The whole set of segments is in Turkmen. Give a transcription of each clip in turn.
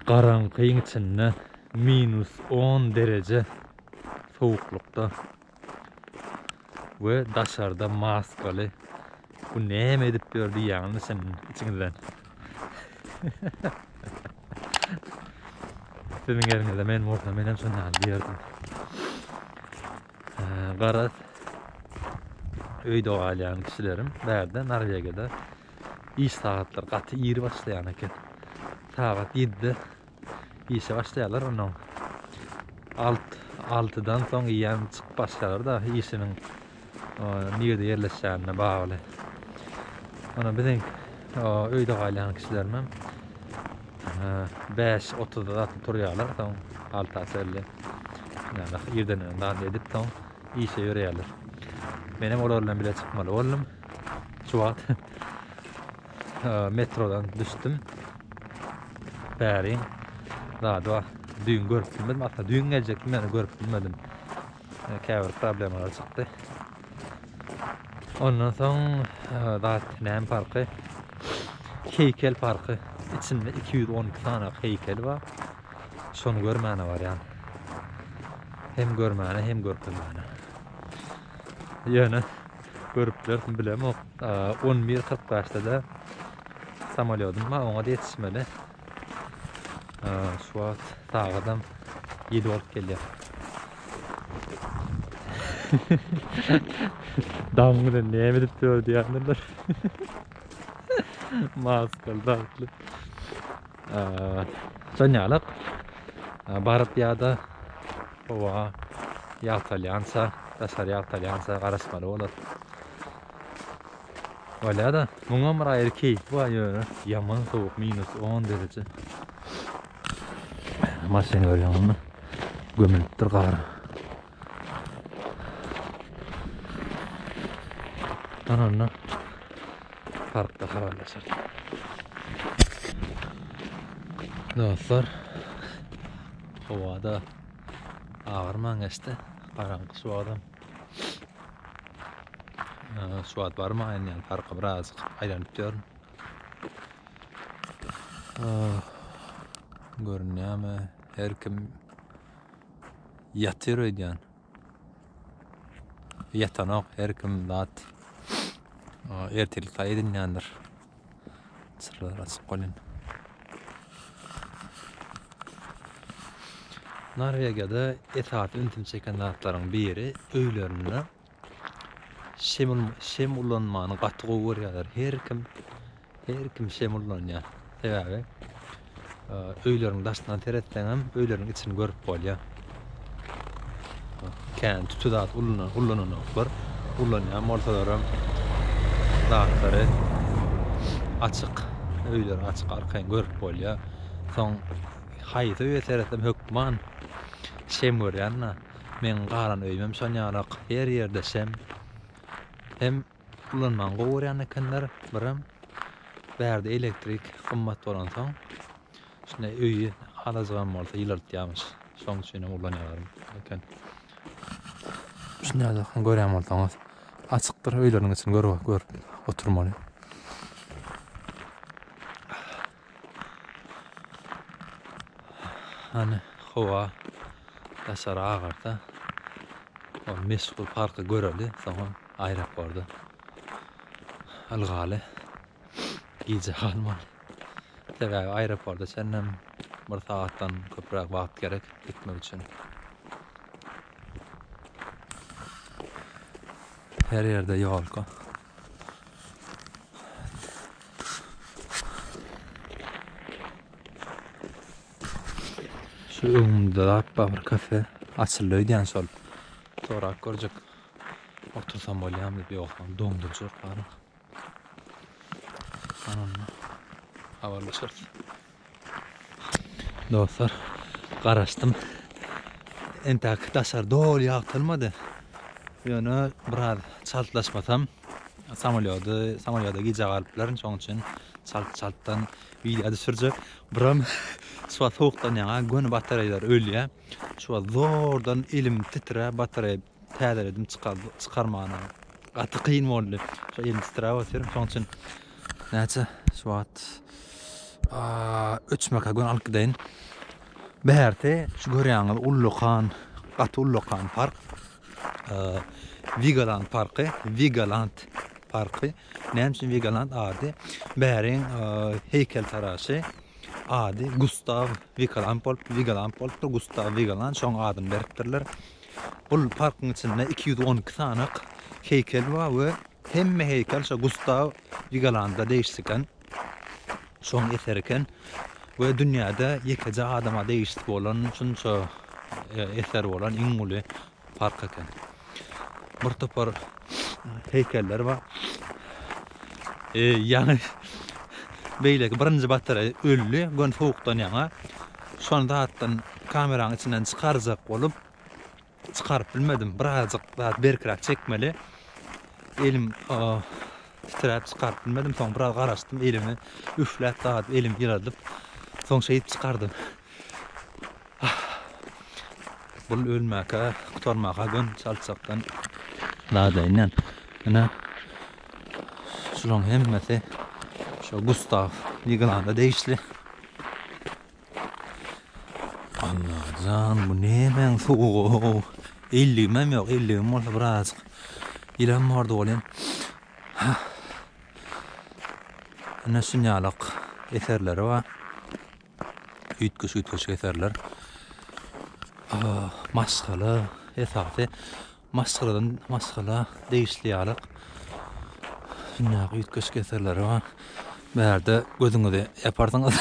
Karanqyň içinde -10 derece soğuklukta ve daşarda maskaly. Bu näme edip berdi ýaňy senin içiňden? Senin ýerinde men orta menem şondan berdim. Garaz öýde galýan kişilerim bärde Norwegiýada iş saatlar gaty ýeri başlaýan eken. Saat 7'de işe başlaýarlar onuň 6'dan soň ýan çykyp başlaýar da işiniň nerede ýerleşýänine bagly. Ona biziň öýde galýan kişilerimiz 5:30'da turýarlar, soň 6:50 ýani ýerden dan edip soň işe ýöreýärler. Menem olar bilen bile çykmaly boldum. Şu wagt metrodan düşdüm. Bäriň daha düğün görüp bilmedim. Hatta düğün gelecektim, yani görüp bilmedim. Käbir problemler çykdy. Ondan soň daha näme parky? Heykel parky. İçinde 212 tane heykel var. Şonu görmäne var yani. Hem görmäne hem görkezmäne. Ýöne görüpler bilem o 11:45'da da samolyodum var, oňa da ýetişmeli. Şu wagt tagadan 7 bolup gelýär. Damgyda näme edip durdy ýanlar. Maskal dağıtlı. Sonyalık barıp ýa-da owa ýatalýansa, daşary ýatalýansa garaşmaly bolar. Öyle da muňam raýerki bu ýöne ýaman soğuk -10 derece. Maşyna görýänmi? Gömülipdir gary. Ananna farkda habarlaşar. Dostlar, howada ağırman geçti. Karanqy suwadam. Suwad barmaýan ýani farky biraz aýlanyp ýörün. Görünýärmi? Her kim ýatyr öýdýän. Ýatanok her kim zat ertelik taýdynýandyr. Sırlar açyp golyn. Norwegiýada etat üntim çeken zatlaryň biri öýlerinde şem ulanmany gaty gowurýarlar. Her kim şem ulanýar. Sebäbi öýleriň daşyndan teretleňem öýleriň içini görüp bolýar. Kän tutudat ulananoklar ulanýan mortalarym zatlary açyk, öýleri açyk arkaň görüp bolýar. Soň haýyty öýe teretlem hökman şem görýärna. Men garan öýmem şonýarak her ýerde şem. Hem ulanman gowurýan ekenler, birim bärde elektrik gymmat bolan soň şuna öýü halazgan bolsa ýylartýarmyş. Şoň üçin ulanýarlar eken. Şuna da görýän bolsaňyz açykdyr, öýleriň içini görüp oturmaly. Hani howa daşary agarda o meşgul parky göreli, soň aeroportda algaly gije galmaly. Sebäbi aeroportda senem bir saatdan köprek wagt gerek gitmek üçin. Her ýerde ýolka. Şu öňümde bir kafe açylýan şol. Torak görjek. Otursam bolýam diýip ýokman doňdurjak bary. Ananna habarlaşar. Dostlar, garaşdym. Entek daşar dol ýagtylmady. Ýöne biraz çaltlaşmasam samolyoda gije galyplar, şoň üçin çaltdan video düşürjek. Biram şu soğukdan ýa göni batareýalar ölýär. Şu zordan elim titre, batareýa täzeledim çykarmana. Gaty kyn boldy. Şu elim titrep oturup, şoň üçin näçe şu Öçmek gün alıp gideyin. Bäherte şu görýäňiz Ullukan, Gaty Ullukan park. Vigeland parky, Vigeland parky. Näme üçin Vigeland ady? Bäriň heykeltaraşy ady Gustav Vigeland bolup Gustav Vigeland şoň adyny beripdirler. Bul parkyň içinde 212 sanyk heykel bar we hemme heykel şu Gustav Vigeland'a değişsiken şoň eser eken we dünýäde ýekece adama değişik bolan şunça eser bolan iň uly park eken. Bir topar heykeller bar. Yani beýleki birinji batary öllü, gön sowukdan ýaňa. Şonda hatdan kameraň içinden çykarjak bolup çykaryp bilmedim. Birazjyk zat berkirak çekmeli. Elim titrep çykaryp bilmedim. Soň biraz garaşdym, elimi üfläp dağıtıp elim ýyradyp soň şeýip çykardym. Bul ölmäke, gutarmaka gön çalçakdan ladaýnan. Ana şoň hemmesi şu Gustav Vigeland'a değişli. Anlacan bu nämen soğuk. 50 mem ýok, 50 bolsa biraz ilan bardy bolýan. Ana şunýalyk eserleri bar. Üýtgeç eserler. Maskalı esasy maskala değişli ýalyk. Şunýalyk üýtgeç eserleri bar. Bärde gözüňizi ýaparsyňyz.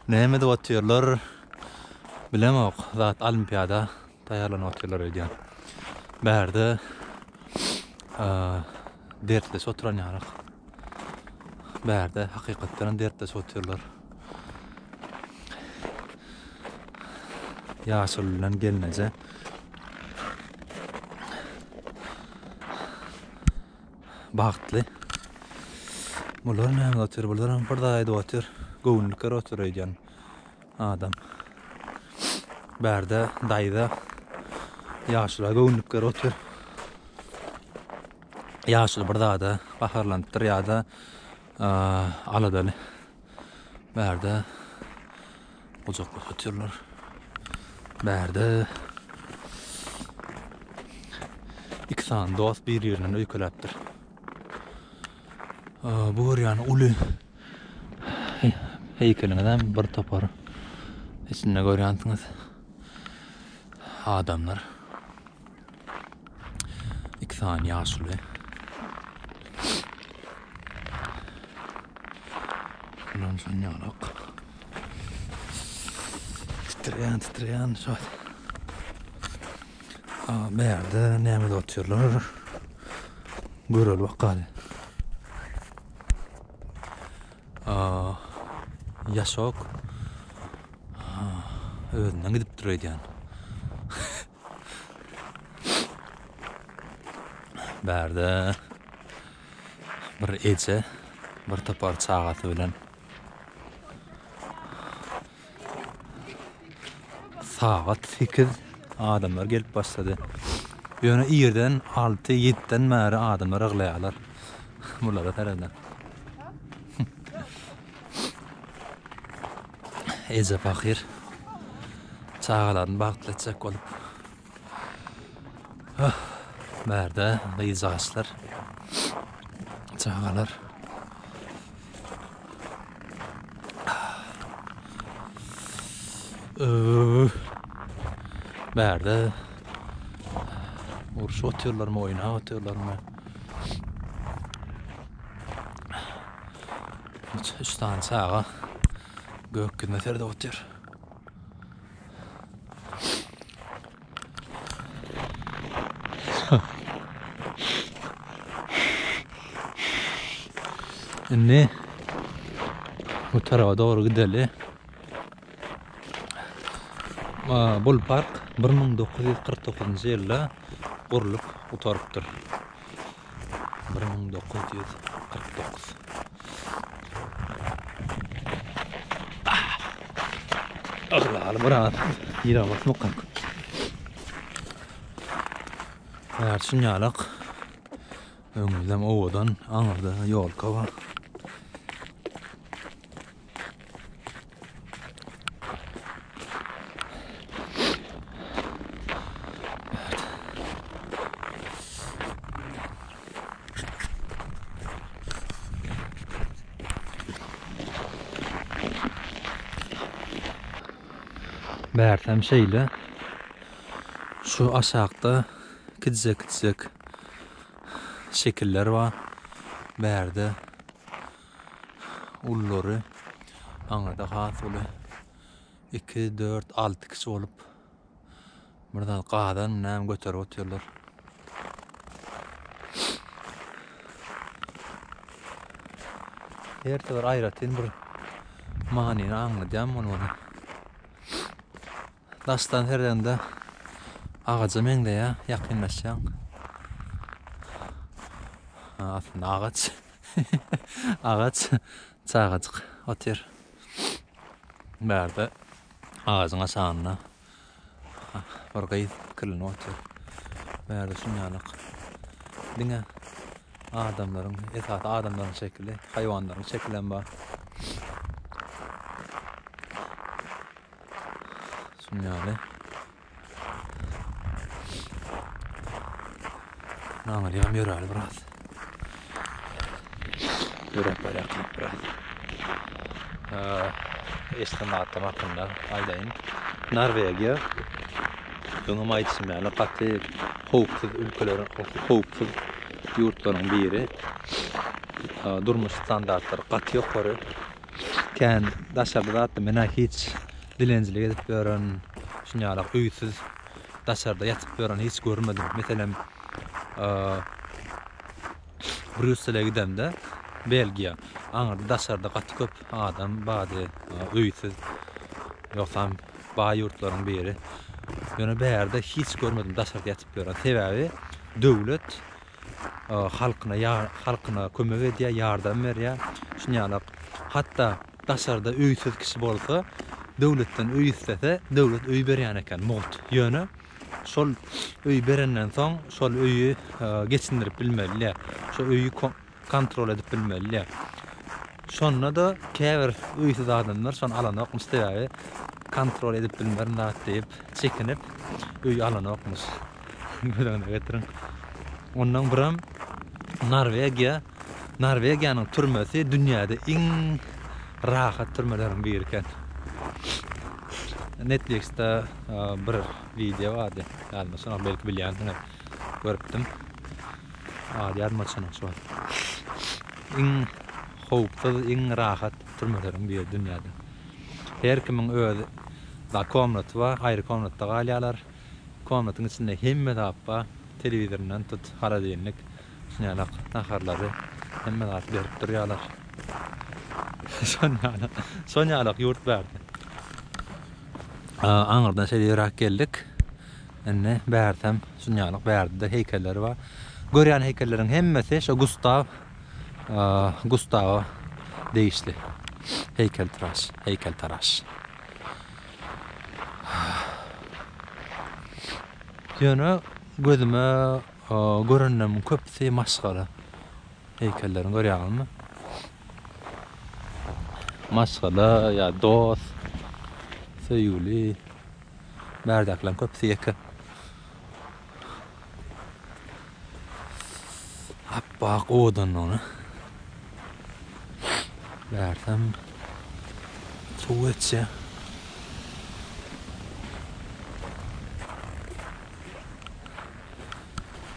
Näme de otýarlar? Bilemok. Zat olimpiada taýýarlanyp otýarlar diýen. Bärde dertle oturan ýalyk. Bärde hakykatdan dertle otýarlar. Ýaşyl bilen gelneje. Bagtly. Bular näme otýar? Bular bir daýda otýar. Göwnlükler oturýan adam. Bärde daýda ýaşyla göwnlükler otur. Ýaşyl bir daýda baharlantyr ýa-da aladaly. Bärde ojoklar otyrlar. Bärde iksan dost bir ýerinden öýkeläpdir. Bu ýany uly heykeliňden bir topar. Içinde görýänsiňiz adamlar. İksan ýaşly. Şundan şunýalyk. Titreýän şol. Bärde näme de otýarlar? Görel bakaly. Ýaşok. Özünden gidip durýan. Bärde bir eje, bir topar çagaty bilen saat 8 adamlar gelip başlady. Ýöne ýerden 6-7den märi adamlar yglaýarlar. Mulara tarapdan. Eje fakir. Çağalaryny bagtlatjak bolup. Bärde gyzaçlar. Çağalar. Bärde uruş otýarlarmy, oýna otýarlarmy? Üstan çağa gökünde terde otýar. Indi bu tarafa doğru gideli. Bul park 1949 ýylda gurulup otarypdyr. 1949. Ağlalı bırak. Yine basmak. Eğer şunyalık öňümden owadan aňyrda ýolka bar. Bärsem şeýle şu aşağıda kidzek şekiller var. Bärde ullary aňada has uly 2, 4, 6 kişi bolup buradan gadan näme göterip otyrlar. Her sefer aýratyn bir manyny aňladym onu. Dastan herden de ağaca meňde ýakynlaşýan. Aslında ağaç. Ağaç çağacık otyr. Bärde ağacın aşağına bir gaýy kylyn otyr. Bärde şunýalyk. Diňe adamlaryň, esas adamlaryň şekli, haýwanlaryň şeklen bar. Şunýaly. Naňaryam ýöräli biraz. Ýörek barýak biraz. Estimata makynda aýdaýyn. Norwegiýa ýöňe maýtysmýaly gaty howpsuz ülkeleriň, howpsuz ýurtlaryň biri. Durmuş standartlary gaty ýokary. Kän daşarda da mena hiç dilençilik edip ýören, şunýaly öýsüz daşarda ýatyp ýören hiç görmedim. Meselem Brüssele gidemde Belgiya, aňarda daşarda gaty köp adam bady öýsüz ýoksam baý ýurtlaryň biri. Ýöne bärde hiç görmedim daşarda ýatyp ýören. Sebäbi döwlet halkyna kömek edýär, ýardam berýär. Şunýaly hatda daşarda öýsüz kişi bolsa, döwletden öý istese, döwlet öý berýän eken mult. Ýöne şol öý berenden soň şol öýü geçindirip bilmeli. Şo öýü kontrol edip bilmeli. Şonna da käbir öýsüz adamlar şon alanok mustawy kontrol edip bilmärler diýip çekinip öý alanokmuş. Gödäňe getirin. Ondan biram Norwegiýanyň türmesi dünýäde iň rahat türmeleriň biri eken. Netflix'te bir video vardı. Yani sonra belki bilýäňsiňiz görüpdim. Ýarmaçynyň şu. Iň howpsuz, iň rahat türmeleriň biri dünýäde. Her kimiň öz komnaty bar, aýry komnatda galýarlar. Komnatyň içinde hemme zap bar. Telewizordan tut, haradyňlyk, şunýaly naharlary hemme zap berip durýarlar. Şonýaly ýurt berdi. Aňardan şeýle ýörak geldik. Enne bärsem şunýaly bärde heýkelleri bar. Görýän heýkelleriň hemmesi şo Gustav deýişli. Heykeltaraş. Ýöne gözüme görenden köpsi maşgala heýkellerini görýärmi? Maşgala ýa dost, söýgüli bärdäkler köpsi eken. Bak odan onu. Bärsem suw etse.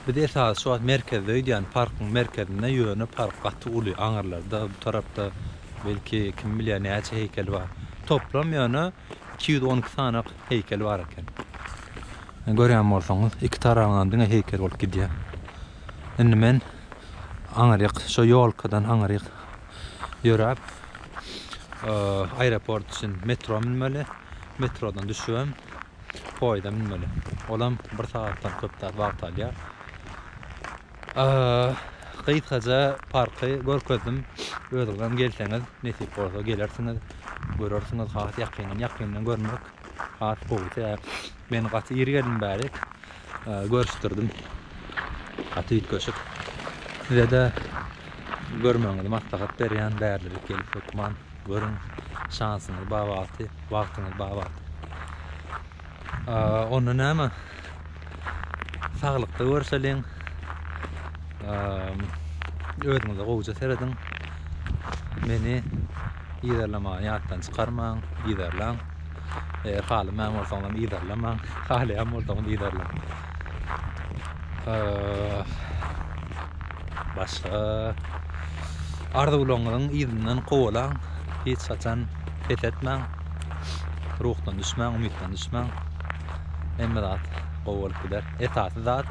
Bir de esas şu merkezde ýan parkyň merkezine ýöne park gaty uly aňarlarda bu tarapda belki kim bilýär näçe heýkel bar. Toplam ýöne 212 tane heýkel bar eken. Görýän bolsaňyz iki tarapdan diňe heýkel bolup gidýär. Indi men aňaryk şo ýolkadan aňaryk ýörüp aeroport üçin metro minmeli. Metrodan düşübem, poýda minmeli. Olam 1 saatdan köpdär wagt alýar. Gıytgaca parky görkezdim. Özüňiz gelseňiz, nesip bolsa gelersiňiz, görersiňiz, has ýakyndan görmek. Has bolsa men gaty ýeri geldim bärik. Görüşdirdim. Gaty ýetgeşik. Zede görmeňizi maslahat berýän bärleri gelip okman, görüň, şansyňyz bawaty, wagtyňyz bawaty. Onu näme? Saglykda görşeliň. Özüňize gowja seredin. Meni ýerlemaň ýatdan çykarmaň, ýerläň. Eger haly mənim bolsaňam iýerlemän, halym bolsaňam iýerlemän. Başga arzularyň izinden gowalan, hiç saçan pes etmäň, ruhdan düşmäň, umytdan düşmäň. Emme zat gowalyp gider. Esasy zat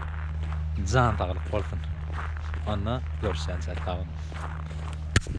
jan saglyk bolsun. Onda görüşýänçä, sag olun.